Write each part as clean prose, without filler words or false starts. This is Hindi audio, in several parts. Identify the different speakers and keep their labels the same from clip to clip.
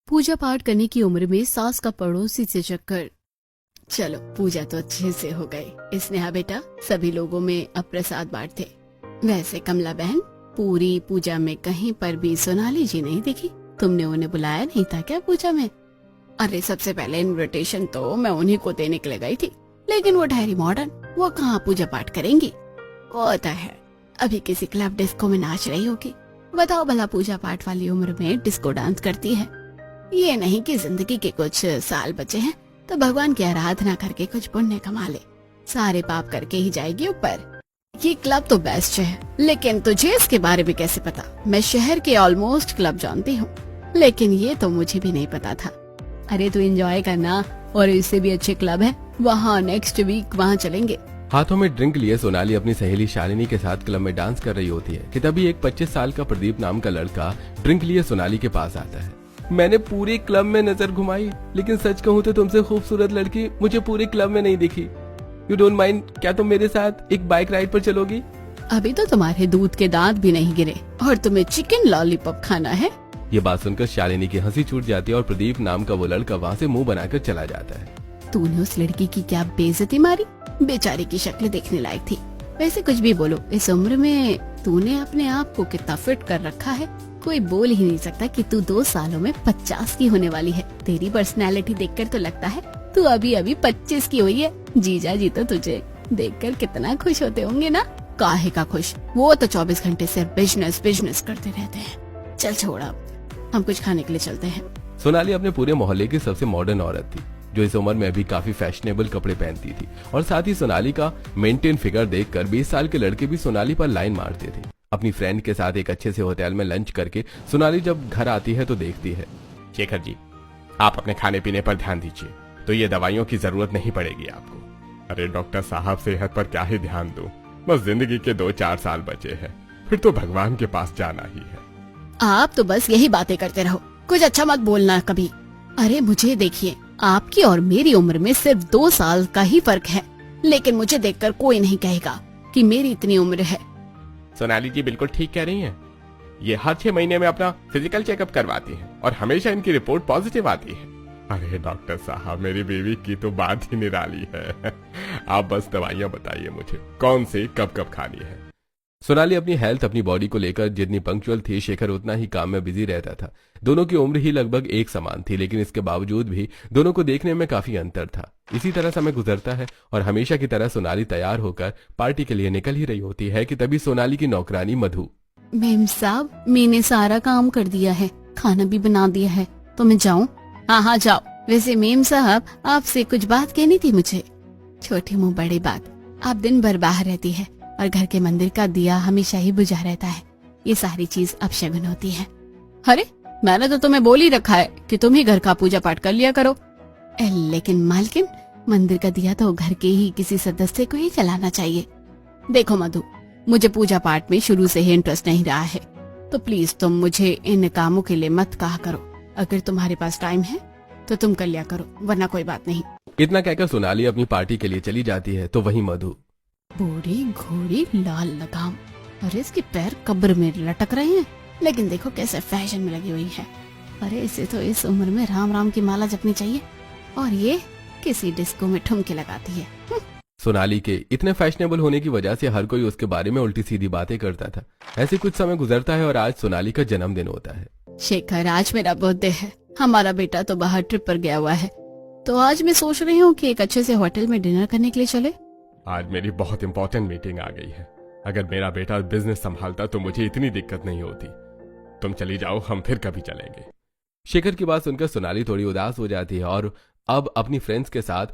Speaker 1: पूजा पाठ करने की उम्र में सास का पड़ोसी से चक्कर। चलो पूजा तो अच्छे से हो गई। स्नेहा बेटा सभी लोगों में अब प्रसाद बांटते। वैसे कमला बहन पूरी पूजा में कहीं पर भी सोनाली जी नहीं दिखी। तुमने उन्हें बुलाया नहीं था क्या पूजा में? अरे सबसे पहले इनविटेशन तो मैं उन्हीं को देने के लिए गई थी, लेकिन वो ठहरी मॉडर्न, वो कहाँ पूजा पाठ करेंगी। वो तो है अभी किसी क्लब डिस्को में नाच रही होगी। बताओ भला पूजा पाठ वाली उम्र में डिस्को डांस करती है? ये नहीं कि जिंदगी के कुछ साल बचे हैं तो भगवान की आराधना करके कुछ पुण्य कमा ले, सारे पाप करके ही जाएगी ऊपर। ये क्लब तो बेस्ट है, लेकिन तुझे इसके बारे में कैसे पता? मैं शहर के ऑलमोस्ट क्लब जानती हूँ, लेकिन ये तो मुझे भी नहीं पता था। अरे तू एंजॉय करना, और इससे भी अच्छे क्लब है वहाँ, नेक्स्ट वीक वहाँ चलेंगे।
Speaker 2: हाथों में ड्रिंक लिए सोनाली अपनी सहेली शालिनी के साथ क्लब में डांस कर रही होती है कि तभी एक 25 साल का प्रदीप नाम का लड़का ड्रिंक लिए सोनाली के पास आता है। मैंने पूरे क्लब में नजर घुमाई, लेकिन सच कहूँ तो तुमसे खूबसूरत लड़की मुझे पूरे क्लब में नहीं दिखी। यू डोंट माइंड, क्या तुम मेरे साथ एक बाइक राइड पर चलोगी?
Speaker 1: अभी तो तुम्हारे दूध के दांत भी नहीं गिरे और तुम्हें चिकन लॉलीपॉप खाना है।
Speaker 2: ये बात सुनकर शालिनी की हंसी छूट जाती है और प्रदीप नाम का वो लड़का वहाँ से मुंह बनाकर चला जाता है।
Speaker 1: तूने उस लड़की की क्या बेइज्जती मारी? बेचारी की शक्ल देखने लायक थी। वैसे कुछ भी बोलो, इस उम्र में तूने अपने आप को कितना फिट कर रखा है। कोई बोल ही नहीं सकता कि तू 2 सालों में 50 की होने वाली है। तेरी पर्सनैलिटी देखकर तो लगता है तू अभी अभी 25 की हुई है। जीजा जी तो तुझे देखकर कितना खुश होते होंगे ना। काहे का खुश, वो तो 24 घंटे सिर्फ बिजनेस बिजनेस करते रहते हैं। चल छोड़, अब हम कुछ खाने के लिए चलते हैं।
Speaker 2: सोनाली अपने पूरे मोहल्ले की सबसे मॉडर्न औरत थी, जो इस उम्र में भी काफी फैशनेबल कपड़े पहनती थी, और साथ ही सोनाली का मेंटेन फिगर देखकर 20 साल के लड़के भी सोनाली पर लाइन मारते थे। अपनी फ्रेंड के साथ एक अच्छे से होटल में लंच करके सोनाली जब घर आती है तो देखती है, शेखर जी आप अपने खाने पीने पर ध्यान दीजिए, तो ये दवाइयों की जरूरत नहीं पड़ेगी आपको। अरे डॉक्टर साहब सेहत पर क्या ही ध्यान दूं, बस जिंदगी के 2-4 साल बचे हैं, फिर तो भगवान के पास जाना ही है।
Speaker 1: आप तो बस यही बातें करते रहो, कुछ अच्छा मत बोलना कभी। अरे मुझे देखिए, आपकी और मेरी उम्र में सिर्फ 2 साल का ही फर्क है, लेकिन मुझे देखकर कोई नहीं कहेगा कि मेरी इतनी उम्र है।
Speaker 2: सोनाली जी बिल्कुल ठीक कह रही हैं। ये हर 6 महीने में अपना फिजिकल चेकअप करवाती हैं और हमेशा इनकी रिपोर्ट पॉजिटिव आती है। अरे डॉक्टर साहब, मेरी बीवी की तो बात ही निराली है। आप बस दवाइयाँ बताइए मुझे, कौन सी कब कब खानी है। सोनाली अपनी हेल्थ, अपनी बॉडी को लेकर जितनी पंक्चुअल थी, शेखर उतना ही काम में बिजी रहता था। दोनों की उम्र ही लगभग एक समान थी, लेकिन इसके बावजूद भी दोनों को देखने में काफी अंतर था। इसी तरह समय गुजरता है और हमेशा की तरह सोनाली तैयार होकर पार्टी के लिए निकल ही रही होती है कि तभी सोनाली की नौकरानी मधु,
Speaker 1: मेम साहब मैंने सारा काम कर दिया है, खाना भी बना दिया है, तो मैं जाऊँ? हाँ जाओ। वैसे मेम साहब आपसे कुछ बात कहनी थी मुझे। छोटी मुँह बड़ी बात। आप दिन भर बाहर रहती है और घर के मंदिर का दिया हमेशा ही बुझा रहता है, ये सारी चीज अपशगुन होती है। अरे मैंने तो तुम्हें बोल ही रखा है कि तुम ही घर का पूजा पाठ कर लिया करो। लेकिन मालकिन, मंदिर का दिया तो घर के ही किसी सदस्य को ही जलाना चाहिए। देखो मधु, मुझे पूजा पाठ में शुरू से ही इंटरेस्ट नहीं रहा है, तो प्लीज तुम मुझे इन कामों के लिए मत कहा करो। अगर तुम्हारे पास टाइम है तो तुम कर लिया करो, वरना कोई बात नहीं।
Speaker 2: इतना कहकर सोनाली अपनी पार्टी के लिए चली जाती है तो वहीं मधु,
Speaker 1: बूढ़ी घोड़ी लाल लगाम, अरे इसके पैर कब्र में लटक रहे हैं, लेकिन देखो कैसे फैशन में लगी हुई है। अरे इसे तो इस उम्र में राम राम की माला जपनी चाहिए, और ये किसी डिस्को में ठुमके लगाती है।
Speaker 2: सोनाली के इतने फैशनेबल होने की वजह से हर कोई उसके बारे में उल्टी सीधी बातें करता था। ऐसे कुछ समय गुजरता है और आज सोनाली का जन्मदिन होता है।
Speaker 1: शेखर, आज मेरा बर्थडे है। हमारा बेटा तो बाहर ट्रिप पर गया हुआ है, तो आज मैं सोच रही हूँ कि एक अच्छे से होटल में डिनर करने के लिए चले।
Speaker 2: आज मेरी बहुत इंपॉर्टेंट मीटिंग आ गई है। अगर मेरा बेटा बिजनेस संभालता तो मुझे इतनी दिक्कत नहीं होती। तुम चली जाओ, हम फिर कभी चलेंगे। शेखर की बात सुनकर सोनाली थोड़ी उदास हो जाती है और अब अपनी फ्रेंड्स के साथ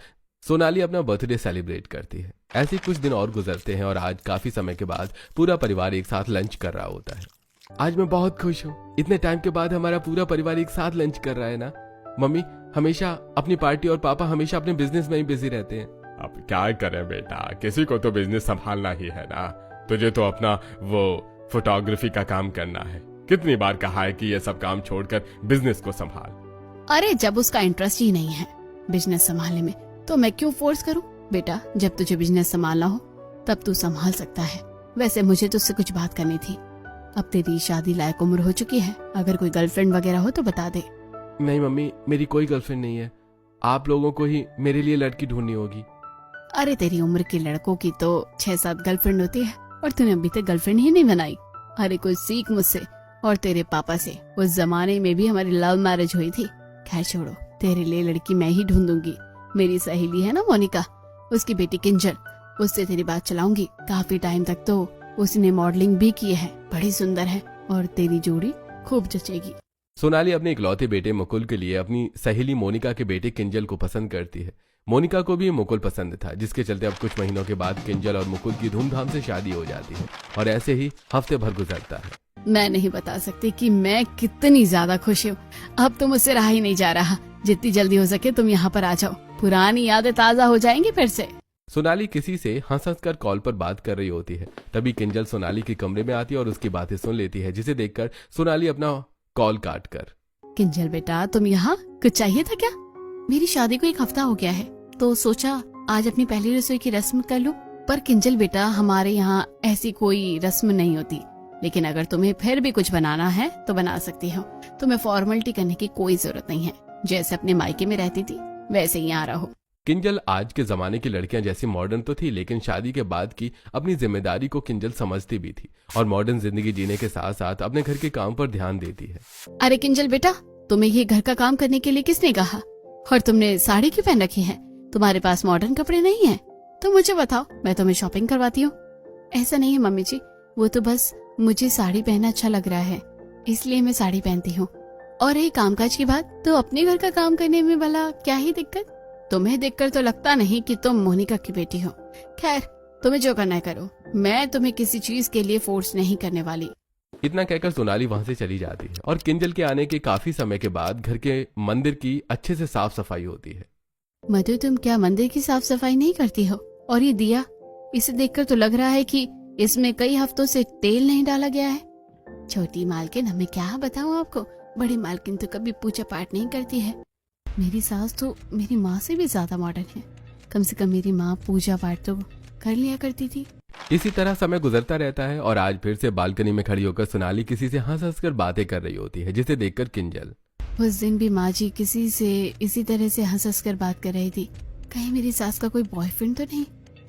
Speaker 2: सोनाली अपना बर्थडे सेलिब्रेट करती है। ऐसे कुछ दिन और गुजरते हैं और आज काफी समय के बाद पूरा परिवार एक साथ लंच कर रहा होता है। आज मैं बहुत खुश हूँ, इतने टाइम के बाद हमारा पूरा परिवार एक साथ लंच कर रहा है ना। मम्मी हमेशा अपनी पार्टी और पापा हमेशा अपने बिजनेस में ही बिजी रहते हैं। अब क्या करें बेटा, किसी को तो बिजनेस संभालना ही है ना। तुझे तो अपना वो फोटोग्राफी का काम करना है। कितनी बार कहा है कि ये सब काम छोड़कर बिजनेस को संभाल।
Speaker 1: अरे जब उसका इंटरेस्ट ही नहीं है बिजनेस संभालने में, तो मैं क्यों फोर्स करूं? बेटा जब तुझे बिजनेस संभालना हो तब तू संभाल सकता है। वैसे मुझे तुझसे कुछ बात करनी थी। अब तेरी शादी लायक उम्र हो चुकी है, अगर कोई गर्लफ्रेंड वगैरह हो तो बता दे।
Speaker 2: नहीं मम्मी, मेरी कोई गर्लफ्रेंड नहीं है, आप लोगों को ही मेरे लिए लड़की ढूंढनी होगी।
Speaker 1: अरे तेरी उम्र के लड़कों की तो 6-7 गर्लफ्रेंड होती है और तूने अभी तक गर्लफ्रेंड ही नहीं बनाई। अरे कुछ सीख मुझसे और तेरे पापा से। उस जमाने में भी हमारी लव मैरिज हुई थी। खैर छोड़ो, तेरे लिए लड़की मैं ही ढूंढूंगी। मेरी सहेली है ना मोनिका, उसकी बेटी किंजल, उससे तेरी बात चलाऊंगी। काफी टाइम तक तो उसने मॉडलिंग भी की है, बड़ी सुंदर है और तेरी जोड़ी खूब जचेगी।
Speaker 2: सोनाली अपने इकलौते बेटे मुकुल के लिए अपनी सहेली मोनिका के बेटे किंजल को पसंद करती है। मोनिका को भी मुकुल पसंद था, जिसके चलते अब कुछ महीनों के बाद किंजल और मुकुल की धूमधाम से शादी हो जाती है और ऐसे ही हफ्ते भर गुजरता है।
Speaker 1: मैं नहीं बता सकती कि मैं कितनी ज्यादा खुश हूँ। अब तो मुझसे रहा ही नहीं जा रहा। जितनी जल्दी हो सके तुम यहाँ पर आ जाओ, पुरानी यादें ताजा हो जाएंगी फिर से।
Speaker 2: सोनाली किसी से हंस हंस कर कॉल पर बात कर रही होती है। तभी किंजल सोनाली के कमरे में आती है और उसकी बातें सुन लेती है, जिसे देखकर सोनाली अपना कॉल काट कर,
Speaker 1: किंजल बेटा तुम यहाँ, कुछ चाहिए था क्या? मेरी शादी को 1 हफ्ता हो गया है तो सोचा आज अपनी पहली रसोई की रस्म कर लूं। पर किंजल बेटा हमारे यहाँ ऐसी कोई रस्म नहीं होती, लेकिन अगर तुम्हें फिर भी कुछ बनाना है तो बना सकती हो। तुम्हें फॉर्मेलिटी करने की कोई जरूरत नहीं है। जैसे अपने मायके में रहती थी वैसे ही यहाँ रहो।
Speaker 2: किंजल आज के जमाने की लड़कियां जैसी मॉडर्न तो थी, लेकिन शादी के बाद की अपनी जिम्मेदारी को किंजल समझती भी थी और मॉडर्न जिंदगी जीने के साथ साथ अपने घर के काम पर ध्यान देती है।
Speaker 1: अरे किंजल बेटा, तुम्हें ये घर का काम करने के लिए किसने कहा? और तुमने साड़ी क्यों पहन रखी है? तुम्हारे पास मॉडर्न कपड़े नहीं है? तो मुझे बताओ, मैं तुम्हें शॉपिंग करवाती हूँ। ऐसा नहीं है मम्मी जी, वो तो बस मुझे साड़ी पहनना अच्छा लग रहा है इसलिए मैं साड़ी पहनती हूँ। और रही कामकाज की बात, तो अपने घर का काम करने में भला क्या ही दिक्कत? तुम्हें देखकर तो लगता नहीं कि तुम मोनिका की बेटी हो। खैर तुम्हें जो करना है करो, मैं तुम्हें किसी चीज के लिए फोर्स नहीं करने वाली।
Speaker 2: इतना कहकर सोनाली वहां से चली जाती है और किंजल के आने के काफी समय के बाद घर के मंदिर की अच्छे से साफ सफाई होती है।
Speaker 1: मधु तुम क्या मंदिर की साफ सफाई नहीं करती हो? और ये दिया, इसे देखकर तो लग रहा है कि इसमें कई हफ्तों से तेल नहीं डाला गया है। छोटी मालकिन, हमें क्या बताऊं आपको, बड़ी मालकिन तो कभी पूजा पाठ नहीं करती है। मेरी सास तो मेरी माँ से भी ज्यादा मॉडर्न है। कम से कम मेरी माँ पूजा पाठ तो कर लिया करती थी।
Speaker 2: इसी तरह समय गुजरता रहता है और आज फिर से बालकनी में खड़ी होकर सोनाली किसी से हंस हंस कर बातें कर रही होती है, जिसे देखकर किंजल,
Speaker 1: उस दिन भी माँ जी किसी से इसी तरह से हंस हंस कर बात कर रही थी। कहीं मेरी सास का कोई बॉयफ्रेंड तो नहीं?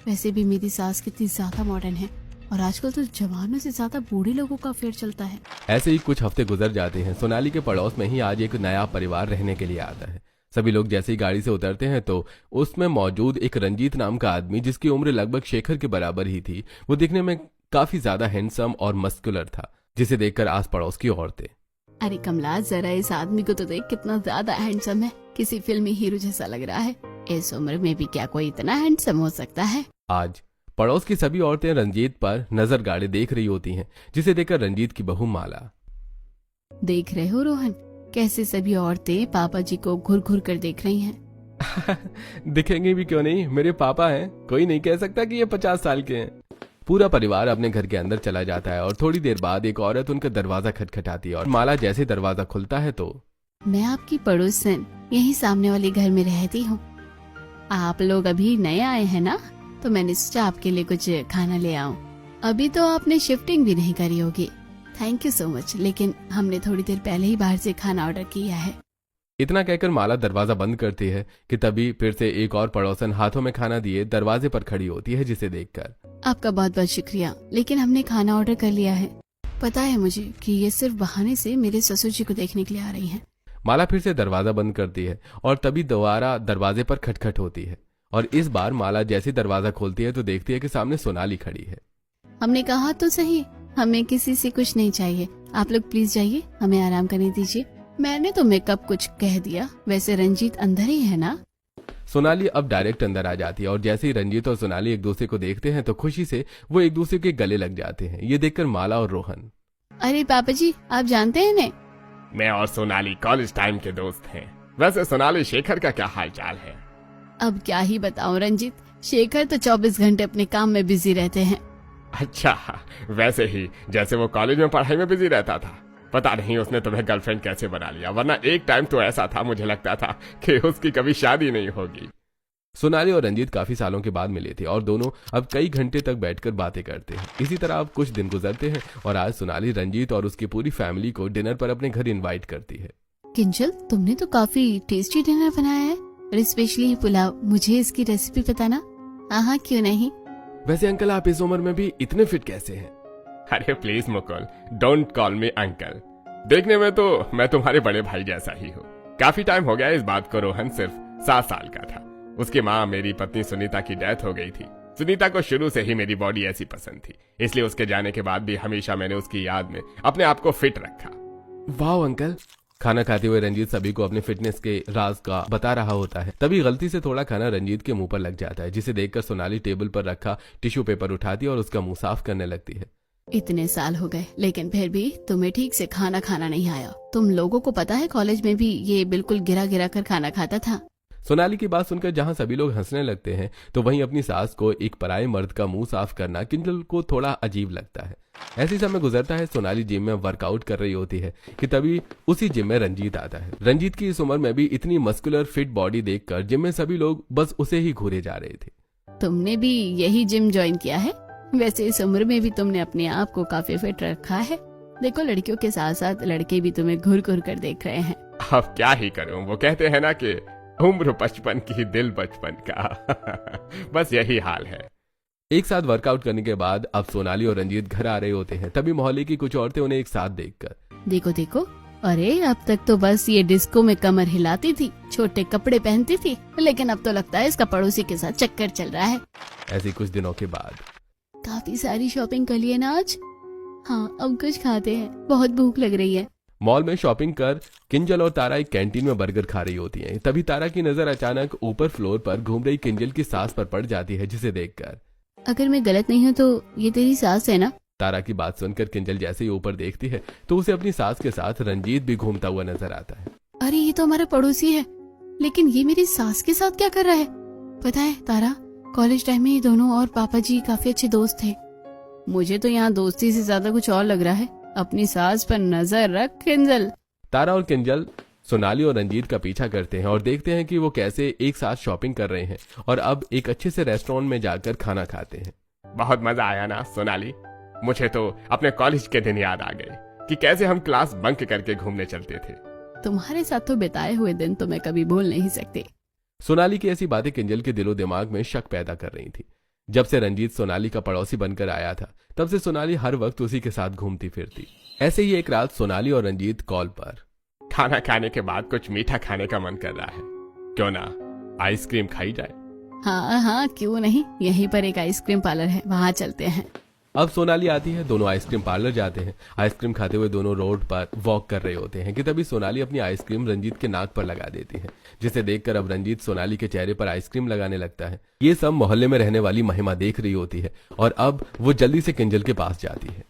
Speaker 1: वैसे भी मेरी सास कितनी ज्यादा मॉडर्न है और आजकल तो जवानों से ज्यादा बूढ़े लोगों का अफेयर चलता है।
Speaker 2: ऐसे ही कुछ हफ्ते गुजर जाते हैं। सोनाली के पड़ोस में ही आज एक नया परिवार रहने के लिए आता है। सभी लोग जैसे ही गाड़ी से उतरते हैं तो उसमें मौजूद एक रंजीत नाम का आदमी, जिसकी उम्र लगभग शेखर के बराबर ही थी, वो दिखने में काफी ज्यादा हैंडसम और मस्कुलर था, जिसे देखकर आस पड़ोस की औरतें,
Speaker 1: अरे कमला, जरा इस आदमी को तो देख, कितना ज्यादा हैंडसम है, किसी फिल्मी हीरो जैसा लग रहा है। इस उम्र में भी क्या कोई इतना हैंडसम हो सकता है?
Speaker 2: आज पड़ोस की सभी औरतें रंजीत पर नजर गाड़े देख रही होती हैं, जिसे देखकर रंजीत की बहू माला,
Speaker 1: देख रहे हो रोहन, कैसे सभी औरतें पापा जी को घुर घुर कर देख रही हैं।
Speaker 2: दिखेंगे भी क्यों नहीं, मेरे पापा हैं, कोई नहीं कह सकता कि ये 50 साल के हैं। पूरा परिवार अपने घर के अंदर चला जाता है और थोड़ी देर बाद एक औरत उनका दरवाजा खटखटाती है और माला जैसे दरवाजा खुलता है तो,
Speaker 1: मैं आपकी पड़ोसन यही सामने वाले घर में रहती हूँ। आप लोग अभी नए आए हैं ना, तो मैंने सोचा आपके लिए कुछ खाना ले आऊं। अभी तो आपने शिफ्टिंग भी नहीं करी होगी। थैंक यू सो मच, लेकिन हमने थोड़ी देर पहले ही बाहर से खाना ऑर्डर किया है।
Speaker 2: इतना कहकर माला दरवाजा बंद करती है कि तभी फिर से एक और पड़ोसन हाथों में खाना दिए दरवाजे पर खड़ी होती है, जिसे देखकर,
Speaker 1: आपका बहुत बहुत शुक्रिया, लेकिन हमने खाना ऑर्डर कर लिया है। पता है मुझे कि ये सिर्फ बहाने से मेरे ससुर जी को देखने के लिए आ रही हैं।
Speaker 2: माला फिर से दरवाजा बंद करती है और तभी दोबारा दरवाजे पर खटखट होती है और इस बार माला जैसे दरवाजा खोलती है तो देखती है कि सामने सोनाली खड़ी है।
Speaker 1: हमने कहा तो सही, हमें किसी से कुछ नहीं चाहिए। आप लोग प्लीज जाइए, हमें आराम करने दीजिए। मैंने तो मेकअप कुछ कह दिया, वैसे रंजीत अंदर ही है ना?
Speaker 2: सोनाली अब डायरेक्ट अंदर आ जाती है और जैसे ही रंजीत और सोनाली एक दूसरे को देखते हैं तो खुशी से वो एक दूसरे के गले लग जाते हैं। ये देखकर माला और रोहन,
Speaker 1: अरे पापा जी, आप जानते हैं इन्हें?
Speaker 2: मैं और सोनाली कॉलेज टाइम के दोस्त हैं। वैसे सोनाली, शेखर का क्या हाल चाल है?
Speaker 1: अब क्या ही बताऊं रंजीत, शेखर तो 24 घंटे अपने काम में बिजी रहते हैं।
Speaker 2: अच्छा, वैसे ही जैसे वो कॉलेज में पढ़ाई में बिजी रहता था। पता नहीं उसने तुम्हें गर्लफ्रेंड कैसे बना लिया, वरना एक टाइम तो ऐसा था मुझे लगता था कि उसकी कभी शादी नहीं होगी। सोनाली और रंजीत काफी सालों के बाद मिले थे और दोनों अब कई घंटे तक बैठकर बातें करते हैं। इसी तरह अब कुछ दिन गुजरते हैं और आज सोनाली रंजीत और उसकी पूरी फैमिली को डिनर पर अपने घर इनवाइट करती है।
Speaker 1: किंजल, तुमने तो काफी टेस्टी डिनर बनाया है और स्पेशली पुलाव। मुझे इसकी रेसिपी बताना। हाँ, क्यों नहीं।
Speaker 2: वैसे अंकल, आप इस उम्र में भी इतने फिट कैसे हैं? अरे please Mukul, don't call me uncle. देखने में तो मैं तुम्हारे बड़े भाई जैसा ही हूँ। काफी टाइम हो गया इस बात को। रोहन सिर्फ 7 साल का था। उसकी माँ मेरी पत्नी सुनीता की डेथ हो गई थी। सुनीता को शुरू से ही मेरी बॉडी ऐसी पसंद थी, इसलिए उसके जाने के बाद भी हमेशा मैंने उसकी याद में अपने आप को फिट रखा। वाह अंकल। खाना खाते हुए रंजीत सभी को अपने फिटनेस के राज का बता रहा होता है। तभी गलती से थोड़ा खाना रंजीत के मुंह पर लग जाता है, जिसे देखकर सोनाली टेबल पर रखा टिश्यू पेपर उठाती है और उसका मुंह साफ करने लगती है।
Speaker 1: इतने साल हो गए लेकिन फिर भी तुम्हें ठीक से खाना खाना नहीं आया। तुम लोगों को पता है कॉलेज में भी ये बिल्कुल गिरा गिरा कर खाना खाता था।
Speaker 2: सोनाली की बात सुनकर जहां सभी लोग हंसने लगते हैं, तो वहीं अपनी सास को एक पराये मर्द का मुंह साफ करना किंजल को थोड़ा अजीब लगता है। ऐसी समय गुजरता है, सोनाली जिम में वर्कआउट कर रही होती है कि तभी उसी जिम में रंजीत आता है। रंजीत की इस उम्र में भी इतनी मस्कुलर फिट बॉडी देखकर जिम में सभी लोग बस उसे ही घूरे जा रहे थे।
Speaker 1: तुमने भी यही जिम ज्वाइन किया है? वैसे इस उम्र में भी तुमने अपने आप को काफी फिट रखा है। देखो, लड़कियों के साथ साथ लड़के भी तुम्हें घूर घूर कर देख रहे हैं।
Speaker 2: अब क्या ही करूं, वो कहते हैं ना कि उम्र 55 की, दिल बचपन का। बस यही हाल है। एक साथ वर्कआउट करने के बाद अब सोनाली और रंजीत घर आ रहे होते हैं। तभी मोहल्ले की कुछ औरतें उन्हें एक साथ देखकर,
Speaker 1: देखो देखो, अरे अब तक तो बस ये डिस्को में कमर हिलाती थी, छोटे कपड़े पहनती थी, लेकिन अब तो लगता है इसका पड़ोसी के साथ चक्कर चल रहा है।
Speaker 2: ऐसे कुछ दिनों के बाद,
Speaker 1: काफी सारी शॉपिंग कर लिए ना आज। हाँ, अब कुछ खाते हैं, बहुत भूख लग रही है।
Speaker 2: मॉल में शॉपिंग कर किंजल और तारा एक कैंटीन में बर्गर खा रही होती हैं। तभी तारा की नजर अचानक ऊपर फ्लोर पर घूम रही किंजल की सास पर पड़ जाती है, जिसे देखकर,
Speaker 1: अगर मैं गलत नहीं हूँ तो ये तेरी सास है ना?
Speaker 2: तारा की बात सुनकर किंजल जैसे ही ऊपर देखती है तो उसे अपनी सास के साथ रंजीत भी घूमता हुआ नजर आता है।
Speaker 1: अरे ये तो हमारा पड़ोसी है, लेकिन ये मेरी सास के साथ क्या कर रहा है? पता है तारा, कॉलेज टाइम में ये दोनों और पापा जी काफी अच्छे दोस्त थे। मुझे तो यहाँ दोस्ती से ज्यादा कुछ और लग रहा है। अपनी सास पर नजर रख किंजल।
Speaker 2: तारा और किंजल सोनाली और रंजीत का पीछा करते हैं और देखते हैं कि वो कैसे एक साथ शॉपिंग कर रहे हैं और अब एक अच्छे से रेस्टोरेंट में जाकर खाना खाते हैं। बहुत मजा आया ना सोनाली? मुझे तो अपने कॉलेज के दिन याद आ गए कि कैसे हम क्लास बंक करके घूमने चलते थे।
Speaker 1: तुम्हारे साथ तो बिताए हुए दिन तो मैं कभी भूल नहीं सकती।
Speaker 2: सोनाली की ऐसी बातें किंजल के दिलो दिमाग में शक पैदा कर रही थी। जब से रंजीत सोनाली का पड़ोसी बनकर आया था, तब से सोनाली हर वक्त उसी के साथ घूमती फिरती। ऐसे ही एक रात सोनाली और रंजीत कॉल पर, खाना खाने के बाद कुछ मीठा खाने का मन कर रहा है, क्यों ना आइसक्रीम खाई जाए?
Speaker 1: हाँ हाँ, क्यों नहीं, यहीं पर एक आइसक्रीम पार्लर है, वहाँ चलते हैं।
Speaker 2: अब सोनाली आती है, दोनों आइसक्रीम पार्लर जाते हैं। आइसक्रीम खाते हुए दोनों रोड पर वॉक कर रहे होते हैं कि तभी सोनाली अपनी आइसक्रीम रंजीत के नाक पर लगा देती है, जिसे देखकर अब रंजीत सोनाली के चेहरे पर आइसक्रीम लगाने लगता है। ये सब मोहल्ले में रहने वाली महिमा देख रही होती है और अब वो जल्दी से किंजल के पास जाती है।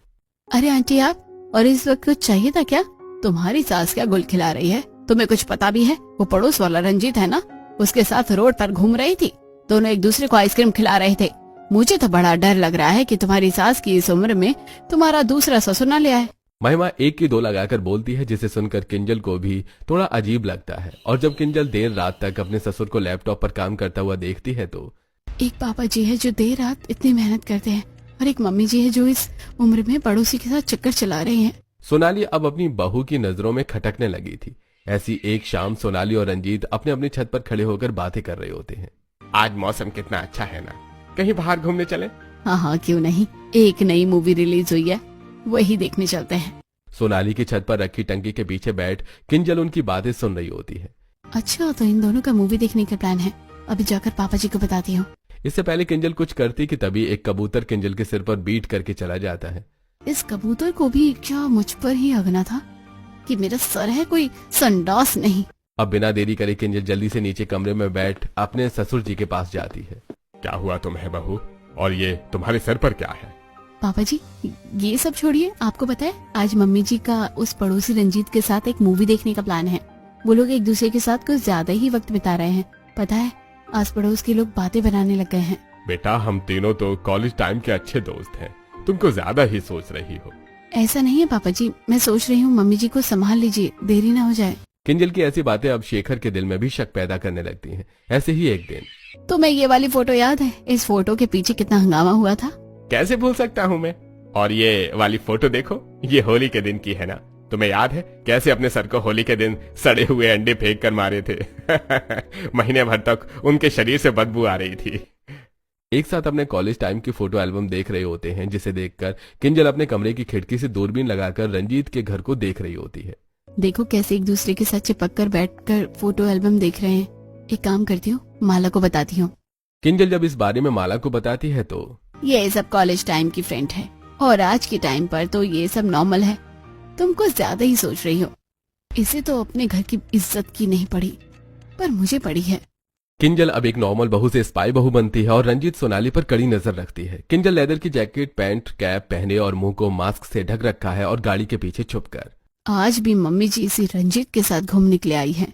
Speaker 1: अरे आंटी आप, और इस वक्त कुछ चाहिए था क्या? तुम्हारी सास क्या गुल खिला रही है? तुम्हें कुछ पता भी है? वो पड़ोस वाला रंजीत है ना, उसके साथ रोड पर घूम रही थी, दोनों एक दूसरे को आइसक्रीम खिला रहे थे। मुझे तो बड़ा डर लग रहा है कि तुम्हारी सास की इस उम्र में तुम्हारा दूसरा ससुर न ले आए।
Speaker 2: महिमा एक की दो लगाकर बोलती है, जिसे सुनकर किंजल को भी थोड़ा अजीब लगता है। और जब किंजल देर रात तक अपने ससुर को लैपटॉप पर काम करता हुआ देखती है तो,
Speaker 1: एक पापा जी है जो देर रात इतनी मेहनत करते हैं और एक मम्मी जी है जो इस उम्र में पड़ोसी के साथ चक्कर चला रही हैं।
Speaker 2: सोनाली अब अपनी बहू की नजरों में खटकने लगी थी। ऐसी एक शाम सोनाली और रंजीत अपने अपनी छत पर खड़े होकर बातें कर रहे होते हैं। आज मौसम कितना अच्छा है ना, कहीं बाहर घूमने चले?
Speaker 1: हाँ हाँ, क्यों नहीं, एक नई मूवी रिलीज हुई है, वही देखने चलते हैं।
Speaker 2: सोनाली की छत पर रखी टंकी के पीछे बैठ किंजल उनकी बातें सुन रही होती है।
Speaker 1: अच्छा, तो इन दोनों का मूवी देखने का प्लान है, अभी जाकर पापा जी को बताती हूँ।
Speaker 2: इससे पहले किंजल कुछ करती कि तभी एक कबूतर किंजल के सिर पर बीट करके चला जाता है।
Speaker 1: इस कबूतर को भी क्या मुझ पर ही हगना था कि मेरा सर है, कोई संडास नहीं।
Speaker 2: अब बिना देरी करे किंजल जल्दी से नीचे कमरे में बैठ अपने ससुर जी के पास जाती है। क्या हुआ तुम्हें बहू, और ये तुम्हारे सर पर क्या है?
Speaker 1: पापा जी ये सब छोड़िए, आपको पता है आज मम्मी जी का उस पड़ोसी रंजीत के साथ एक मूवी देखने का प्लान है। वो लोग एक दूसरे के साथ कुछ ज्यादा ही वक्त बिता रहे हैं। पता है आस पड़ोस के लोग बातें बनाने लग गए हैं।
Speaker 2: बेटा हम तीनों तो कॉलेज टाइम के अच्छे दोस्त हैं, तुमको ज्यादा ही सोच रही हो।
Speaker 1: ऐसा नहीं है पापा जी, मैं सोच रही हूँ मम्मी जी को संभाल लीजिए, देरी ना हो जाए।
Speaker 2: किंजल की ऐसी बातें अब शेखर के दिल में भी शक पैदा करने लगती हैं। ऐसे ही एक दिन,
Speaker 1: तुम्हें ये वाली फोटो याद है? इस फोटो के पीछे कितना हंगामा हुआ था।
Speaker 2: कैसे भूल सकता हूँ मैं। और ये वाली फोटो देखो, ये होली के दिन की है ना, तुम्हें याद है कैसे अपने सर को होली के दिन सड़े हुए अंडे फेंक कर मारे थे? महीने भर तक उनके शरीर से बदबू आ रही थी। एक साथ अपने कॉलेज टाइम की फोटो एल्बम देख रहे होते हैं, जिसे देखकर किंजल अपने कमरे की खिड़की से दूरबीन लगाकर रंजीत के घर को देख रही होती है।
Speaker 1: देखो कैसे एक दूसरे के साथ चिपक कर बैठकर फोटो एल्बम देख रहे हैं। एक काम करती हूँ, माला को बताती हूँ।
Speaker 2: किंजल जब इस बारे में माला को बताती है तो
Speaker 1: ये सब कॉलेज टाइम की फ्रेंड है और आज के टाइम पर तो ये सब नॉर्मल है। तुम कुछ ज्यादा ही सोच रही हो। इसे तो अपने घर की इज्जत की नहीं पड़ी, पर मुझे पड़ी है।
Speaker 2: किंजल अब एक नॉर्मल बहू से स्पाई बहू बनती है और रंजीत सोनाली पर कड़ी नजर रखती है। किंजल लेदर की जैकेट, पैंट, कैप पहने और मुंह को मास्क से ढक रखा है और गाड़ी के पीछे छुपकर
Speaker 1: आज भी मम्मी जी इसी रंजीत के साथ घूमने के लिए आई हैं।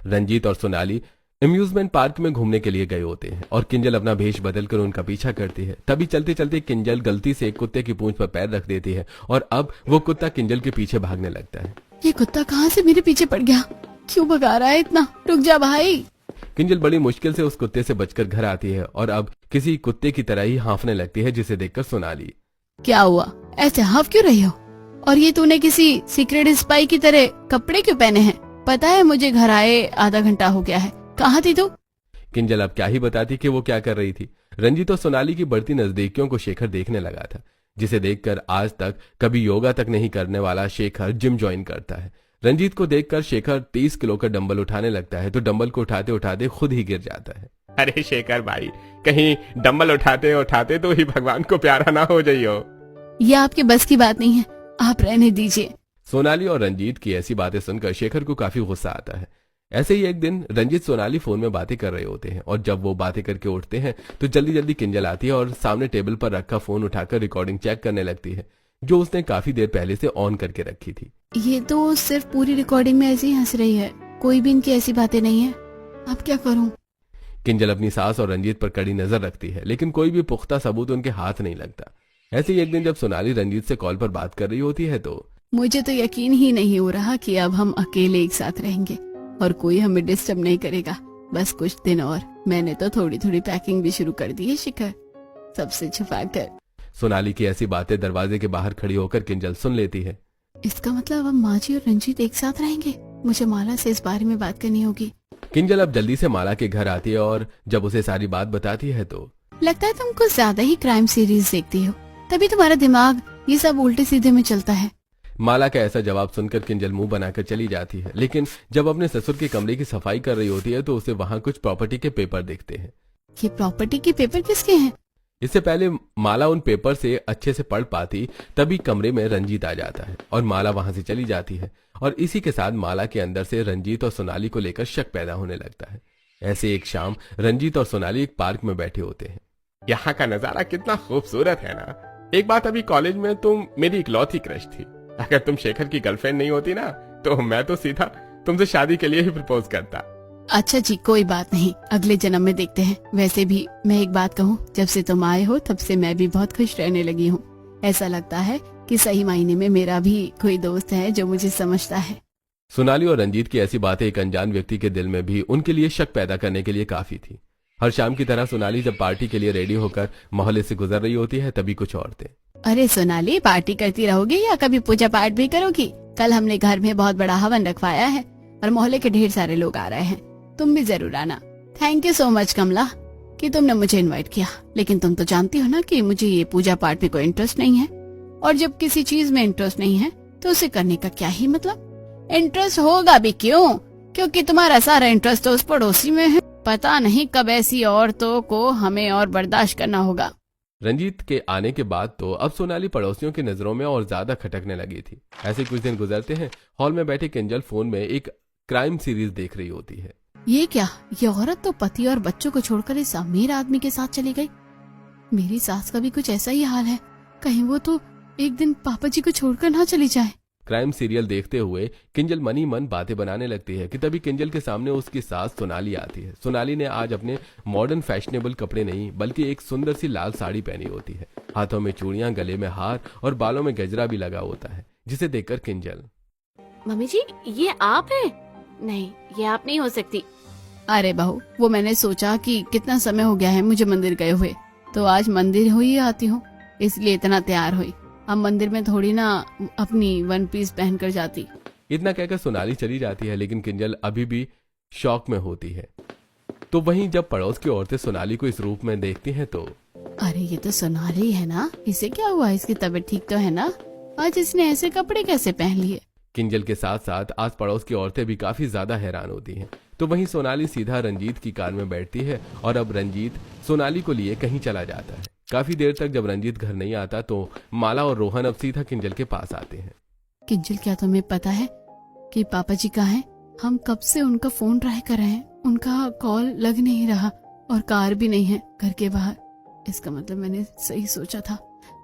Speaker 2: रंजीत और सोनाली अम्यूजमेंट पार्क में घूमने के लिए गए होते हैं और किंजल अपना भेष बदलकर उनका पीछा करती है। तभी चलते चलते किंजल गलती से एक कुत्ते की पूंछ पर पैर रख देती है और अब वो कुत्ता किंजल के पीछे भागने लगता है।
Speaker 1: ये कुत्ता कहाँ से मेरे पीछे पड़ गया? क्यों भगा रहा है इतना? रुक जा भाई।
Speaker 2: किंजल बड़ी मुश्किल से उस कुत्ते से बचकर घर आती है और अब किसी कुत्ते की तरह ही हांफने लगती है, जिसे देखकर सोनाली,
Speaker 1: क्या हुआ? ऐसे हाफ क्यों रही हो? और ये तूने किसी सीक्रेट स्पाई की तरह कपड़े क्यों पहने हैं? पता है मुझे घर आए आधा घंटा हो गया है। कहाँ थी तू?
Speaker 2: किंजल अब क्या ही बताती कि वो क्या कर रही थी। रंजीत और सोनाली की बढ़ती नजदीकियों को शेखर देखने लगा था, जिसे देखकर आज तक कभी योगा तक नहीं करने वाला शेखर जिम ज्वाइन करता है। रंजीत को देखकर शेखर 30 किलो का डंबल उठाने लगता है तो डंबल को उठाते उठाते खुद ही गिर जाता है। अरे शेखर भाई, कहीं डंबल उठाते उठाते तो ही भगवान को प्यारा ना हो जाइयो।
Speaker 1: ये आपके बस की बात नहीं है, आप रहने दीजिए।
Speaker 2: सोनाली और रंजीत की ऐसी बातें सुनकर शेखर को काफी गुस्सा आता है। ऐसे ही एक दिन रंजीत सोनाली फोन में बातें कर रहे होते हैं और जब वो बातें करके उठते हैं तो जल्दी जल्दी किंजल आती है और सामने टेबल पर रखा फोन उठाकर रिकॉर्डिंग चेक करने लगती है, जो उसने काफी देर पहले से ऑन करके रखी थी।
Speaker 1: ये तो सिर्फ पूरी रिकॉर्डिंग में ऐसे ही हंस रही है, कोई भी इनकी ऐसी बातें नहीं है। अब क्या करूं?
Speaker 2: किंजल अपनी सास और रंजीत पर कड़ी नजर रखती है, लेकिन कोई भी पुख्ता सबूत उनके हाथ नहीं लगता। ऐसे ही एक दिन जब सोनाली रंजीत से कॉल पर बात कर रही होती है तो
Speaker 1: मुझे तो यकीन ही नहीं हो रहा कि अब हम अकेले एक साथ रहेंगे और कोई हमें डिस्टर्ब नहीं करेगा। बस कुछ दिन और। मैंने तो थोड़ी थोड़ी पैकिंग भी शुरू कर दी है शिखर, सबसे छुपा कर।
Speaker 2: सोनाली की ऐसी बातें दरवाजे के बाहर खड़ी होकर किंजल सुन लेती है।
Speaker 1: इसका मतलब अब माजी और रंजीत एक साथ रहेंगे। मुझे माला से इस बारे में बात करनी होगी।
Speaker 2: किंजल अब जल्दी से माला के घर आती है और जब उसे सारी बात बताती है तो
Speaker 1: लगता है तुम कुछ ज्यादा ही क्राइम सीरीज देखती हो, तभी तुम्हारा दिमाग ये सब उल्टे सीधे में चलता है।
Speaker 2: माला का ऐसा जवाब सुनकर किंजल मुंह बनाकर चली जाती है, लेकिन जब अपने ससुर के कमरे की सफाई कर रही होती है तो उसे वहाँ कुछ प्रॉपर्टी के पेपर दिखते हैं।
Speaker 1: ये प्रॉपर्टी के पेपर किसके हैं?
Speaker 2: इससे पहले माला उन पेपर से अच्छे से पढ़ पाती तभी कमरे में रंजीत आ जाता है और माला वहां से चली जाती है और इसी के साथ माला के अंदर से रंजीत और सोनाली को लेकर शक पैदा होने लगता है। ऐसे एक शाम रंजीत और सोनाली एक पार्क में बैठे होते हैं। यहाँ का नजारा कितना खूबसूरत है ना। एक बात, अभी कॉलेज में तुम मेरी इकलौती क्रश थी। अगर तुम शेखर की गर्लफ्रेंड नहीं होती ना तो मैं तो सीधा तुमसे शादी के लिए ही प्रपोज करता।
Speaker 1: अच्छा जी, कोई बात नहीं, अगले जन्म में देखते हैं। वैसे भी मैं एक बात कहूँ, जब से तुम आए हो तब से मैं भी बहुत खुश रहने लगी हूँ। ऐसा लगता है कि सही मायने में मेरा भी कोई दोस्त है जो मुझे समझता है।
Speaker 2: सोनाली और रंजीत की ऐसी बातें एक अनजान व्यक्ति के दिल में भी उनके लिए शक पैदा करने के लिए काफी थी। हर शाम की तरह सोनाली जब पार्टी के लिए रेडी होकर मोहल्ले से गुजर रही होती है तभी कुछ औरतें,
Speaker 1: अरे सोनाली, पार्टी करती रहोगी या कभी पूजा पाठ भी करोगी? कल हमने घर में बहुत बड़ा हवन रखवाया है और मोहल्ले के ढेर सारे लोग आ रहे हैं, तुम भी जरूर आना। थैंक यू सो मच कमला कि तुमने मुझे इनवाइट किया, लेकिन तुम तो जानती हो ना कि मुझे ये पूजा पाठ में कोई इंटरेस्ट नहीं है, और जब किसी चीज में इंटरेस्ट नहीं है तो उसे करने का क्या ही मतलब। इंटरेस्ट होगा भी क्यों, क्योंकि तुम्हारा सारा इंटरेस्ट तो उस पड़ोसी में है। पता नहीं कब ऐसी औरतों को हमें और बर्दाश्त करना होगा।
Speaker 2: रंजीत के आने के बाद तो अब सोनाली पड़ोसियों की नजरों में और ज्यादा खटकने लगी थी। ऐसे कुछ दिन गुजरते हैं। हॉल में बैठे किंजल फोन में एक क्राइम सीरीज देख रही होती है।
Speaker 1: ये क्या, ये औरत तो पति और बच्चों को छोड़कर इस अमीर आदमी के साथ चली गई। मेरी सास का भी कुछ ऐसा ही हाल है, कहीं वो तो एक दिन पापा जी को छोड़कर ना चली जाए।
Speaker 2: क्राइम सीरियल देखते हुए किंजल मनी मन बातें बनाने लगती है कि तभी किंजल के सामने उसकी सास सोनाली आती है। सोनाली ने आज अपने मॉडर्न फैशनेबल कपड़े नहीं बल्कि एक सुंदर सी लाल साड़ी पहनी होती है। हाथों में चूड़ियां, गले में हार और बालों में गजरा भी लगा होता है, जिसे देखकर किंजल,
Speaker 1: मम्मी जी ये आप हैं? नहीं, ये आप नहीं हो सकती। अरे बहू, वो मैंने सोचा कि कितना समय हो गया है मुझे मंदिर गए हुए, तो आज मंदिर हुई आती हूँ, इसलिए इतना तैयार हुई। अब मंदिर में थोड़ी ना अपनी वन पीस पहनकर जाती।
Speaker 2: इतना कहकर सोनाली चली जाती है, लेकिन किंजल अभी भी शॉक में होती है। तो वहीं जब पड़ोस की औरतें सोनाली को इस रूप में देखती हैं तो
Speaker 1: अरे ये तो सोनाली है ना, इसे क्या हुआ? इसकी तबीयत ठीक तो है ना? आज इसने ऐसे कपड़े कैसे पहन लिए?
Speaker 2: किंजल के साथ साथ आस पड़ोस की औरतें भी काफी ज्यादा हैरान होती हैं। तो वहीं सोनाली सीधा रंजीत की कार में बैठती है और अब रंजीत सोनाली को लिए कहीं चला जाता है। काफी देर तक जब रंजीत घर नहीं आता तो माला और रोहन अब सीधा किंजल के पास आते हैं।
Speaker 1: किंजल, क्या तुम्हें पता है कि पापा जी कहाँ हैं? हम कब से उनका फोन ट्राई कर रहे हैं, उनका कॉल लग नहीं रहा और कार भी नहीं है घर के बाहर। इसका मतलब मैंने सही सोचा था,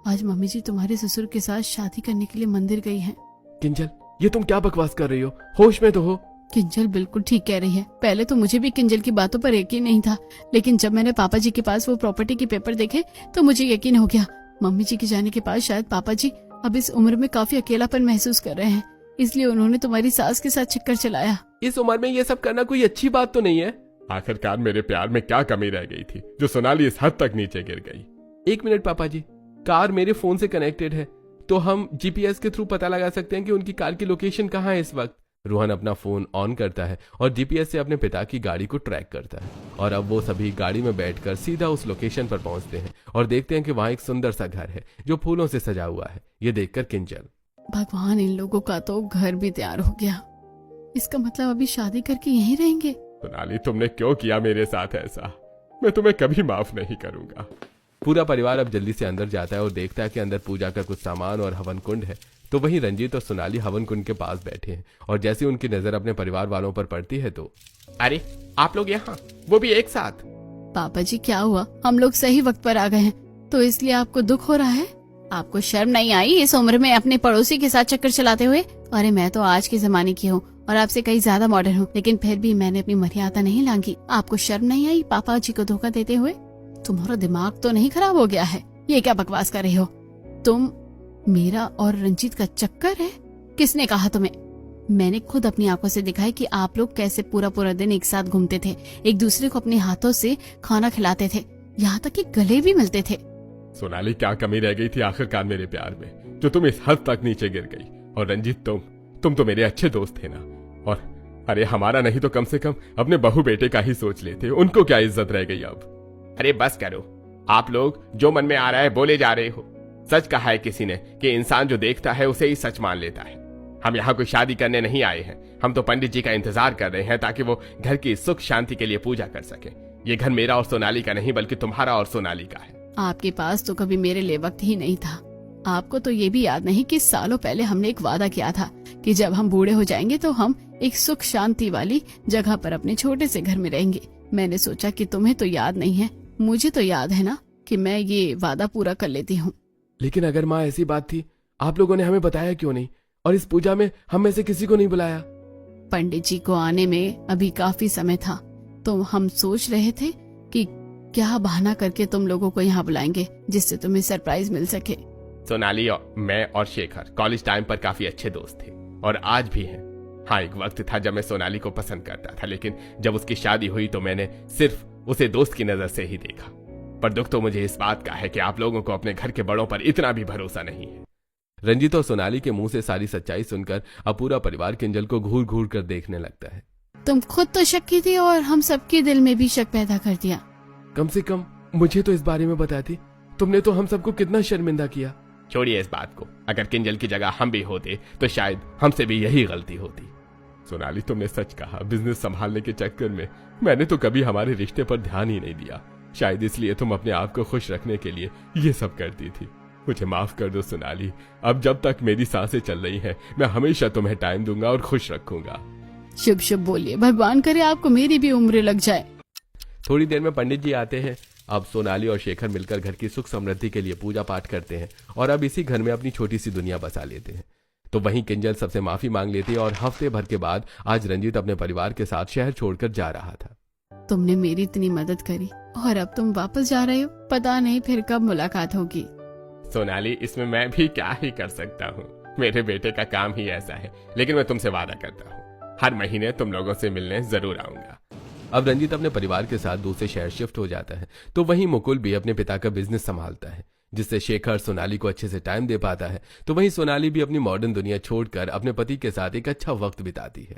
Speaker 1: आज मम्मी जी तुम्हारे ससुर के साथ शादी करने के लिए मंदिर गई हैं।
Speaker 2: किंजल, ये तुम क्या बकवास कर रही हो? होश में तो हो।
Speaker 1: किंजल बिल्कुल ठीक कह रही है। पहले तो मुझे भी किंजल की बातों पर यकीन नहीं था, लेकिन जब मैंने पापा जी के पास वो प्रॉपर्टी के पेपर देखे तो मुझे यकीन हो गया। मम्मी जी के जाने के बाद शायद पापा जी अब इस उम्र में काफी अकेलापन महसूस कर रहे हैं, इसलिए उन्होंने तुम्हारी सास के साथ चक्कर चलाया।
Speaker 2: इस उम्र में ये सब करना कोई अच्छी बात तो नहीं है। आखिरकार मेरे प्यार में क्या कमी रह गई थी जो सोनाली इस हद तक नीचे गिर गई? 1 मिनट पापा जी, कार मेरे फोन से कनेक्टेड है तो हम जीपीएस के थ्रू पता लगा सकते हैं कि उनकी कार की लोकेशन कहाँ है इस वक्त। रोहन अपना फोन ऑन करता है और जीपीएस से अपने पिता की गाड़ी को ट्रैक करता है और अब वो सभी गाड़ी में बैठकर सीधा उस लोकेशन पर पहुंचते हैं और देखते हैं कि वहां एक सुंदर सा घर है जो फूलों से सजा हुआ है। ये देखकर किंजल,
Speaker 1: भगवान, इन लोगों का तो घर भी तैयार हो गया। इसका मतलब अभी शादी करके यहीं रहेंगे।
Speaker 2: सोनाली, तुमने क्यों किया मेरे साथ ऐसा? मैं तुम्हें कभी माफ नहीं करूंगा। पूरा परिवार अब जल्दी से अंदर जाता है और देखता है कि अंदर पूजा का कुछ सामान और हवन कुंड है। तो वहीं रंजीत और सोनाली हवन कुंड के पास बैठे हैं और जैसे उनकी नजर अपने परिवार वालों पर पड़ती है तो अरे आप लोग यहाँ, वो भी एक साथ।
Speaker 1: पापा जी क्या हुआ? हम लोग सही वक्त पर आ गए हैं तो इसलिए आपको दुख हो रहा है? आपको शर्म नहीं आई इस उम्र में अपने पड़ोसी के साथ चक्कर चलाते हुए? अरे मैं तो आज के जमाने की हूँ और आपसे कहीं ज्यादा मॉडर्न हूँ, लेकिन फिर भी मैंने अपनी मर्यादा नहीं लांगी। आपको शर्म नहीं आई पापा जी को धोखा देते हुए? तुम्हारा दिमाग तो नहीं खराब हो गया है? ये क्या बकवास कर रही हो तुम? मेरा और रंजीत का चक्कर है? किसने कहा तुम्हें? मैंने खुद अपनी आंखों से देखा है कि आप लोग कैसे पूरा पूरा दिन एक साथ घूमते थे, एक दूसरे को अपने हाथों से खाना खिलाते थे, यहाँ तक कि गले भी मिलते थे।
Speaker 2: सोनाली, क्या कमी रह गई थी आखिरकार मेरे प्यार में जो तुम इस हद तक नीचे गिर गई? और रंजीत, तुम तो मेरे अच्छे दोस्त थे ना। और अरे हमारा नहीं तो कम से कम अपने बहू बेटे का ही सोच लेते, उनको क्या इज्जत रह गई अब? अरे बस करो, आप लोग जो मन में आ रहा है बोले जा रहे हो। सच कहा है किसी ने कि इंसान जो देखता है उसे ही सच मान लेता है। हम यहाँ कोई शादी करने नहीं आए हैं, हम तो पंडित जी का इंतजार कर रहे हैं ताकि वो घर की सुख शांति के लिए पूजा कर सके। ये घर मेरा और सोनाली का नहीं बल्कि तुम्हारा और सोनाली का है।
Speaker 1: आपके पास तो कभी मेरे लिए वक्त ही नहीं था। आपको तो ये भी याद नहीं कि सालों पहले हमने एक वादा किया था कि जब हम बूढ़े हो जाएंगे तो हम एक सुख शांति वाली जगह पर अपने छोटे से घर में रहेंगे। मैंने सोचा कि तुम्हें तो याद नहीं है, मुझे तो याद है ना कि मैं ये वादा पूरा कर लेती हूँ।
Speaker 2: लेकिन अगर माँ ऐसी बात थी, आप लोगों ने हमें बताया क्यों नहीं? और इस पूजा में हम में से किसी को नहीं बुलाया?
Speaker 1: पंडित जी को आने में अभी काफी समय था, तो हम सोच रहे थे कि क्या बहाना करके तुम लोगों को यहाँ बुलाएंगे जिससे तुम्हें सरप्राइज मिल सके।
Speaker 2: सोनाली और मैं और शेखर कॉलेज टाइम पर काफी अच्छे दोस्त थे और आज भी हैं। हाँ, एक वक्त था जब मैं सोनाली को पसंद करता था, लेकिन जब उसकी शादी हुई तो मैंने सिर्फ उसे दोस्त की नजर से ही देखा। पर दुख तो मुझे इस बात का है कि आप लोगों को अपने घर के बड़ों पर इतना भी भरोसा नहीं है। रंजीत और सोनाली के मुंह से सारी सच्चाई सुनकर अब पूरा परिवार किंजल को घूर घूर कर देखने लगता है।
Speaker 1: तुम खुद तो शक की थी और हम सबके दिल में भी शक पैदा कर दिया।
Speaker 2: कम से कम मुझे तो इस बारे में बताती, तुमने तो हम सबको कितना शर्मिंदा किया। छोड़िए इस बात को, अगर किंजल की जगह हम भी होते तो शायद हमसे भी यही गलती होती। सोनाली, तुमने सच कहा, बिजनेस संभालने के चक्कर में मैंने तो कभी हमारे रिश्ते पर ध्यान ही नहीं दिया। शायद इसलिए तुम अपने आप को खुश रखने के लिए ये सब करती थी। मुझे माफ कर दो सोनाली, अब जब तक मेरी सांसें चल रही हैं मैं हमेशा तुम्हें टाइम दूंगा और खुश रखूंगा।
Speaker 1: शुभ शुभ बोलिए, भगवान करे आपको मेरी भी उम्र लग जाए।
Speaker 2: थोड़ी देर में पंडित जी आते हैं। अब सोनाली और शेखर मिलकर घर की सुख समृद्धि के लिए पूजा पाठ करते हैं और अब इसी घर में अपनी छोटी सी दुनिया बसा लेते हैं। तो वहीं किंजल सबसे माफी मांग लेती है और हफ्ते भर के बाद आज रंजीत अपने परिवार के साथ शहर छोड़कर जा रहा था।
Speaker 1: तुमने मेरी इतनी मदद करी और अब तुम वापस जा रहे हो, पता नहीं फिर कब मुलाकात होगी।
Speaker 2: सोनाली, इसमें मैं भी क्या ही कर सकता हूँ, मेरे बेटे का काम ही ऐसा है। लेकिन मैं तुमसे वादा करता हूँ, हर महीने तुम लोगों से मिलने जरूर आऊंगा। अब रंजीत अपने परिवार के साथ दूसरे शहर शिफ्ट हो जाता है। तो वहीं मुकुल भी अपने पिता का बिजनेस संभालता है। जिससे शेखर सोनाली को अच्छे से टाइम दे पाता है, तो वहीं सोनाली भी अपनी मॉडर्न दुनिया छोड़कर अपने पति के साथ एक अच्छा वक्त बिताती है।